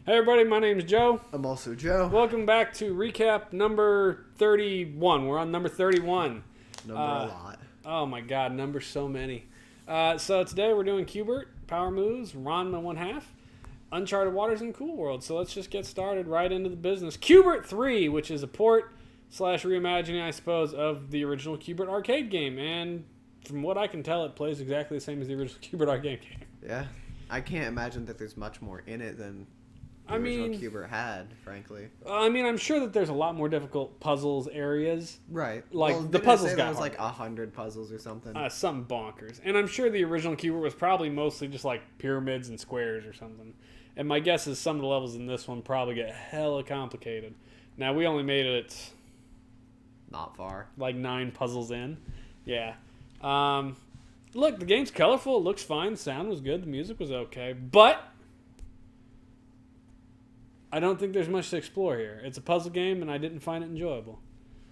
Hey everybody, my name's Joe. I'm also Joe. Welcome back to recap number 31. We're on number 31. Number a lot. Oh my god, numbers so many. So today we're doing QBert, Power Moves, Ranma 1/2, Uncharted Waters, and Cool World. So let's just get started right into the business. QBert III, which is a port / reimagining, I suppose, of the original QBert arcade game. And from what I can tell, it plays exactly the same as the original QBert arcade game. Yeah. I can't imagine that there's much more in it than the original QBert had, frankly. I'm sure that there's a lot more difficult puzzles areas. Right. Like, the puzzles got there was harder. like 100 puzzles or something. Something bonkers. And I'm sure the original QBert was probably mostly just like pyramids and squares or something. And my guess is some of the levels in this one probably get hella complicated. Now, we only made it Not far. like 9 puzzles in. Yeah. Look, the game's colorful. It looks fine. The sound was good. The music was okay. But I don't think there's much to explore here. It's a puzzle game, and I didn't find it enjoyable.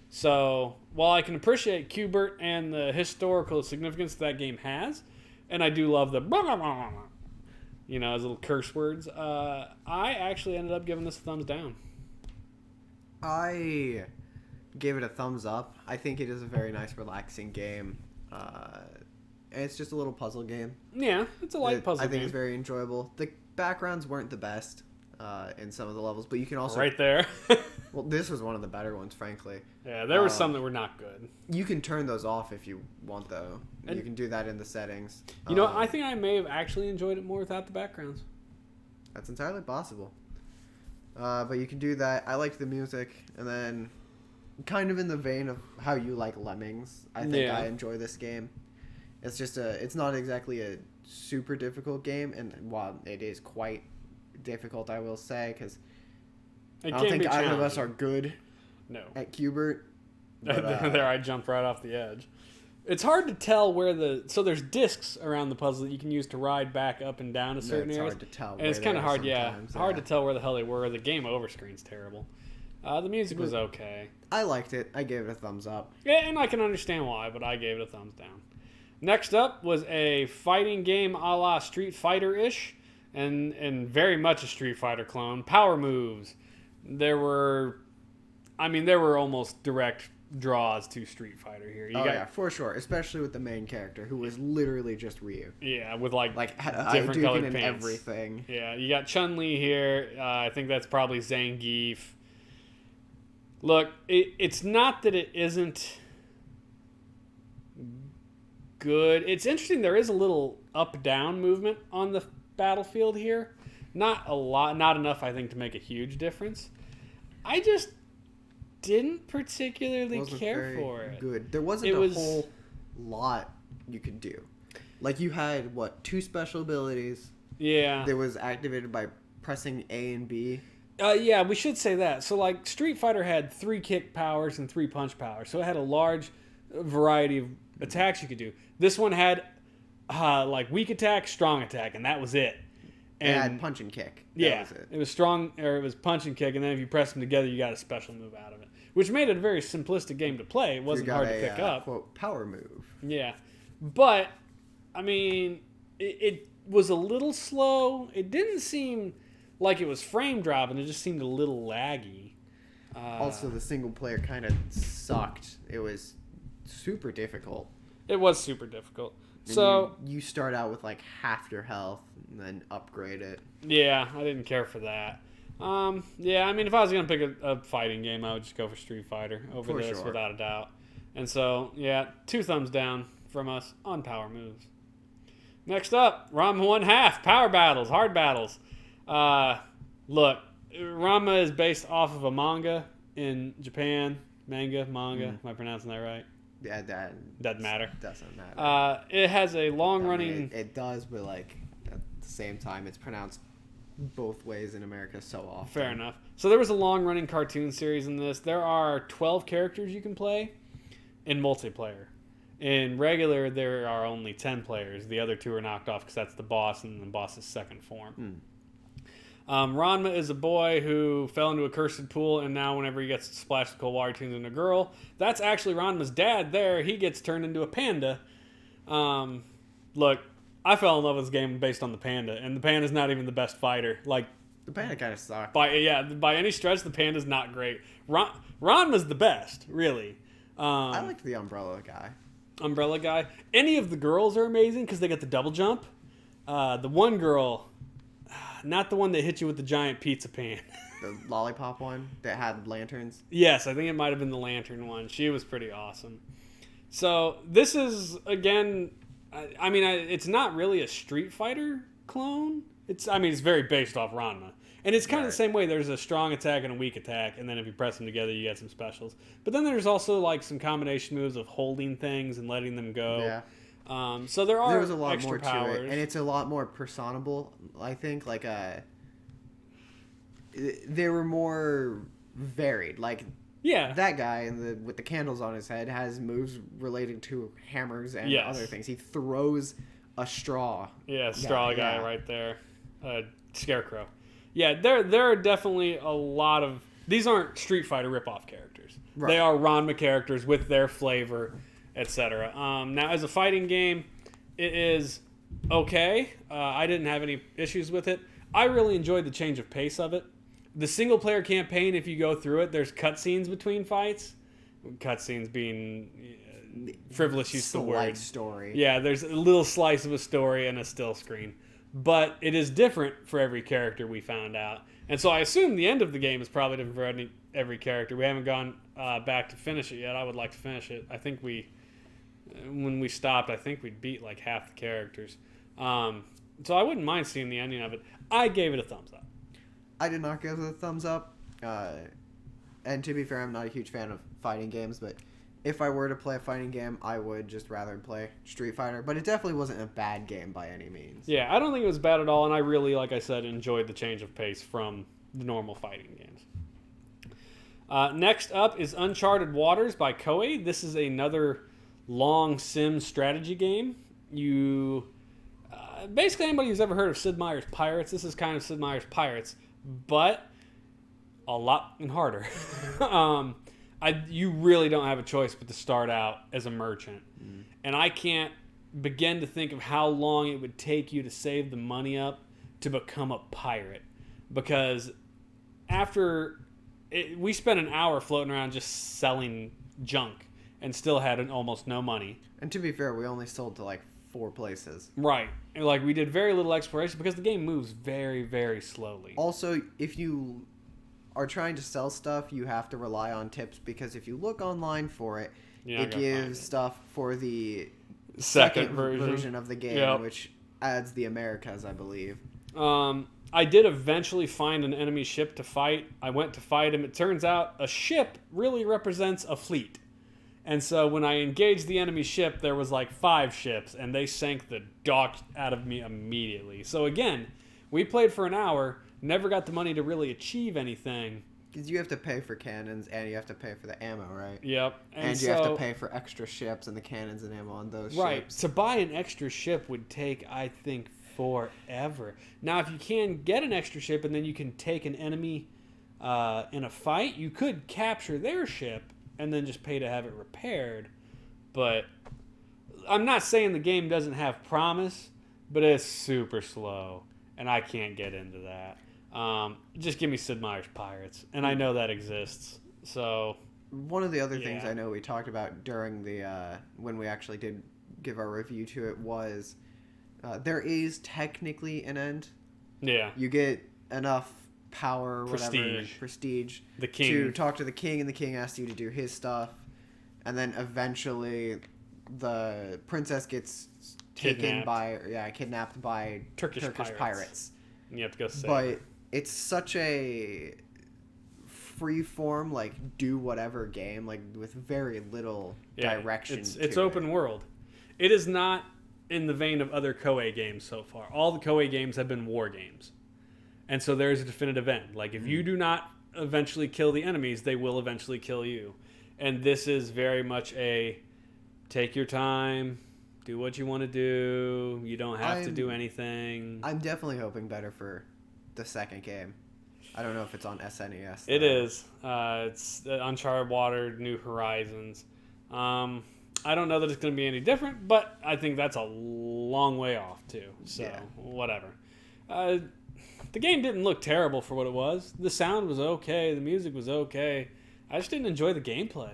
So, while I can appreciate QBert and the historical significance that game has, and I do love the blah, blah, blah, blah, as little curse words, I actually ended up giving this a thumbs down. I gave it a thumbs up. I think it is a very nice, relaxing game. And it's just a little puzzle game. Yeah, it's a light puzzle game. I think it's very enjoyable. The backgrounds weren't the best in some of the levels, but you can also... Right there. Well, this was one of the better ones, frankly. Yeah, there were some that were not good. You can turn those off if you want, though. And you can do that in the settings. I think I may have actually enjoyed it more without the backgrounds. That's entirely possible. But you can do that. I liked the music. And then, kind of in the vein of how you like Lemmings, I think I enjoy this game. It's just it's not exactly a super difficult game. And while it is quite difficult, I will say, because I don't think either of us are good at QBert. But, there, I jumped right off the edge. It's hard to tell where so there's discs around the puzzle that you can use to ride back up and down to certain areas. It's hard to tell. And it's kind of hard, hard to tell where the hell they were. The game over screen's terrible. The music was okay. I liked it. I gave it a thumbs up. Yeah, and I can understand why, but I gave it a thumbs down. Next up was a fighting game a la Street Fighter-ish, and very much a Street Fighter clone. Power Moves. There were almost direct draws to Street Fighter here. Yeah, for sure. Especially with the main character, who was literally just Ryu. Yeah, with like different colored and pants. Everything. Yeah, you got Chun-Li here. I think that's probably Zangief. Look, it's not that it isn't good. It's interesting. There is a little up-down movement on the battlefield here. Not a lot, not enough, I think, to make a huge difference. I just didn't particularly care for it. Good. There wasn't a whole lot you could do. Like, you had, 2 special abilities? Yeah. That was activated by pressing A and B. Yeah, we should say that. So, like, Street Fighter had 3 kick powers and 3 punch powers. So it had a large variety of attacks you could do. This one had, weak attack, strong attack, and that was it. And it had punch and kick. That was it. It was strong, or it was punch and kick, and then if you press them together, you got a special move out of it. Which made it a very simplistic game to play. It wasn't hard to pick up. Quote, power move. Yeah. But, it was a little slow. It didn't seem like it was frame dropping. It just seemed a little laggy. Also, the single player kind of sucked. It was super difficult. It was super difficult. And so you start out with half your health and then upgrade it. Yeah, I didn't care for that. If I was gonna pick a fighting game, I would just go for Street Fighter over this without a doubt. And so 2 thumbs down from us on Power Moves. Next up, Ranma 1/2 Power Battles, Hard Battles. Look, Ranma is based off of a manga in Japan. Manga. Am I pronouncing that right? Yeah, that doesn't matter. Doesn't matter. It has a long-running... It does, but at the same time, it's pronounced both ways in America so often. Fair enough. So there was a long-running cartoon series in this. There are 12 characters you can play in multiplayer. In regular, there are only 10 players. The other 2 are knocked off because that's the boss and the boss's second form. Ranma is a boy who fell into a cursed pool, and now whenever he gets splashed with cold water, he turns into a girl. That's actually Ranma's dad there. He gets turned into a panda. Look, I fell in love with this game based on the panda, and the panda's not even the best fighter. Like, The panda kind of sucks. By any stretch, the panda's not great. Ranma's the best, really. I liked the umbrella guy. Umbrella guy. Any of the girls are amazing because they get the double jump. The one girl, not the one that hit you with the giant pizza pan. The lollipop one that had lanterns. Yes, I think it might have been the lantern one. She was pretty awesome. So this is, again, it's not really a Street Fighter clone. It's very based off Ranma. And it's kind of the same way. There's a strong attack and a weak attack, and then if you press them together, you get some specials. But then there's also like some combination moves of holding things and letting them go. Yeah. So there's a lot extra more powers. to it, and it's a lot more personable. I think they were more varied. Like that guy with the candles on his head has moves relating to hammers and other things. He throws a straw. Yeah, straw guy right there, Scarecrow. Yeah, there are definitely a lot of... These aren't Street Fighter ripoff characters. Right. They are Ranma characters with their flavor, etc. Now, as a fighting game, it is okay. I didn't have any issues with it. I really enjoyed the change of pace of it. The single-player campaign, if you go through it, there's cutscenes between fights. Cutscenes being frivolous use of the word. Story. Yeah, there's a little slice of a story and a still screen. But it is different for every character, we found out. And so I assume the end of the game is probably different for every character. We haven't gone back to finish it yet. I would like to finish it. I think when we stopped, I think we'd beat like half the characters. So I wouldn't mind seeing the ending of it. I gave it a thumbs up. I did not give it a thumbs up. And to be fair, I'm not a huge fan of fighting games, but if I were to play a fighting game, I would just rather play Street Fighter. But it definitely wasn't a bad game by any means. Yeah, I don't think it was bad at all, and I really, like I said, enjoyed the change of pace from the normal fighting games. Next up is Uncharted Waters by Koei. This is another long sim strategy game. Basically, anybody who's ever heard of Sid Meier's Pirates, this is kind of Sid Meier's Pirates, but a lot harder. You really don't have a choice but to start out as a merchant. And I can't begin to think of how long it would take you to save the money up to become a pirate. Because we spent an hour floating around just selling junk and still had almost no money. And to be fair, we only sold to like 4 places. Right. And we did very little exploration because the game moves very, very slowly. Also, if you are trying to sell stuff, you have to rely on tips, because if you look online for it, it gives stuff for the second version of the game, which adds the Americas, I believe. I did eventually find an enemy ship to fight. I went to fight him. It turns out a ship really represents a fleet. And so when I engaged the enemy ship, there was 5 ships, and they sank the dog out of me immediately. So again, we played for an hour, never got the money to really achieve anything. Because you have to pay for cannons, and you have to pay for the ammo, right? Yep. And you have to pay for extra ships and the cannons and ammo on those ships. Right. To buy an extra ship would take, I think, forever. Now, if you can get an extra ship and then you can take an enemy in a fight, you could capture their ship and then just pay to have it repaired. But I'm not saying the game doesn't have promise, but it's super slow, and I can't get into that. Just give me Sid Meier's Pirates, and I know that exists. So one of the other things I know we talked about during the when we actually did give our review to it was there is technically an end. Yeah. You get enough power or prestige the king, to talk to the king, and the king asks you to do his stuff, and then eventually the princess gets kidnapped by Turkish pirates. And you have to go save her. But it's such a free form, do whatever game, with very little direction. It's open world. It is not in the vein of other Koei games so far. All the Koei games have been war games. And so there's a definitive end. If you do not eventually kill the enemies, they will eventually kill you. And this is very much a take your time, do what you want to do. You don't have to do anything. I'm definitely hoping better for the second game. I don't know if it's on SNES. It is. It's Uncharted Waters, New Horizons. I don't know that it's going to be any different, but I think that's a long way off too. So whatever. The game didn't look terrible for what it was. The sound was okay. The music was okay. I just didn't enjoy the gameplay.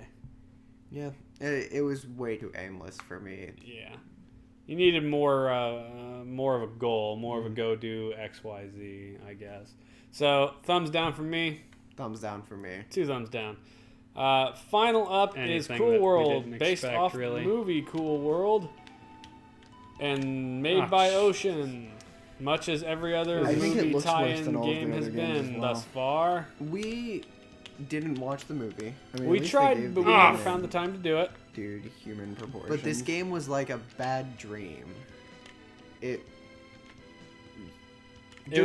Yeah, it was way too aimless for me. Yeah. You needed more of a goal, more of a go do X, Y, Z, I guess. So, thumbs down from me. Thumbs down for me. 2 thumbs down. Final up is Cool World, based off the movie Cool World, and made by Ocean, much as every other movie tie-in game has been thus far. We didn't watch the movie. I mean, we tried, but we never found the time to do it. Dude, human proportions. But this game was like a bad dream. There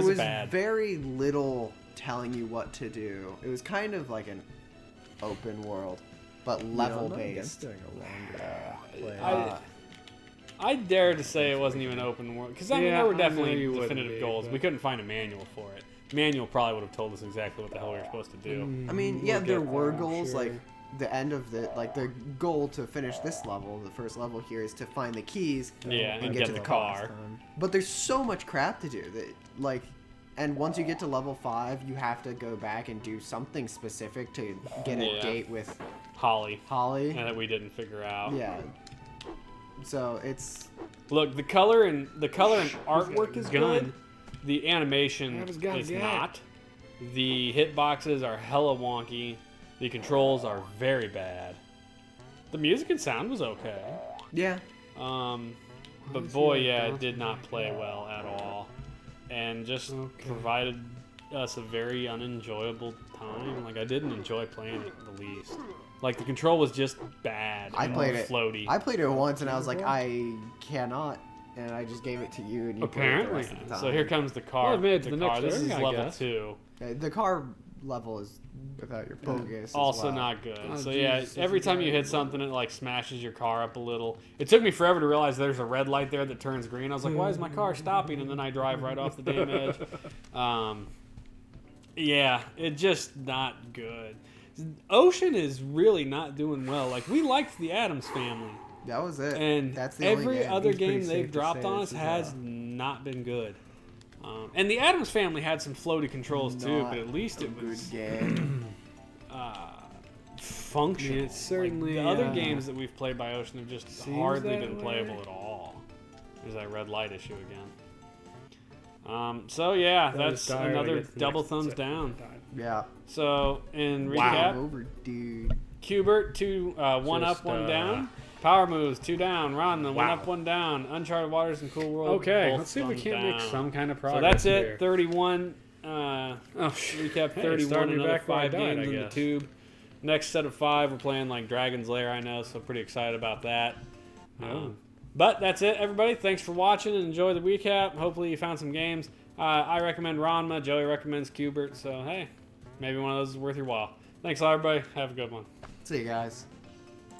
was bad. Very little telling you what to do. It was kind of like an open world, but level based. Doing a longer play. I dare to say it wasn't even open world, because I mean, there were definitely definitive goals. We couldn't find a manual for it. Manual probably would have told us exactly what the hell we were supposed to do. I mean, yeah, there were goals, like the end of the goal to finish this level, the first level here, is to find the keys and get to the car. But there's so much crap to do that, and once you get to level 5, you have to go back and do something specific to get a date with Holly, and that we didn't figure out. Yeah. So it's look, the color and artwork is good. The animation is not. The hitboxes are hella wonky. The controls are very bad. The music and sound was okay. Yeah. But boy, it did not play well at all, and just provided us a very unenjoyable time. Like, I didn't enjoy playing it the least. Like, the control was just bad. I played it floaty. I played it once, and I was like, I cannot. And I just gave it to you, and you apparently. Played it the rest of the time. So here comes the car. Well, made it to the next This is area, level 2. The car level is without your focus. Also not good. So Jesus, every time you hit something, it like smashes your car up a little. It took me forever to realize there's a red light there that turns green. I was like, why is my car stopping? And then I drive right off the damn edge. It just not good. Ocean is really not doing well. Like, we liked the Addams Family. That was it. And that's the every other game they've dropped on us has not been good. And the Addams Family had some floaty controls too, but at least it was good game. Functional. It's certainly the other games that we've played by Ocean have just hardly been playable at all. There's that red light issue again. That's another double thumbs down. Yeah. So in recap, over, dude. QBert 2, 1 up, 1 down. Power moves 2 down. Ranma 1 up, 1 down. Uncharted Waters and Cool World. Okay, both let's see if we can't down. make some kind of progress. So that's it. here. 31. Recap 31. Another 5 games in the tube. Next set of 5, we're playing like Dragon's Lair. I know, so pretty excited about that. But that's it, everybody. Thanks for watching and enjoy the recap. Hopefully you found some games. I recommend Ranma. Joey recommends QBert. So hey, maybe one of those is worth your while. Thanks a lot, everybody. Have a good one. See you guys.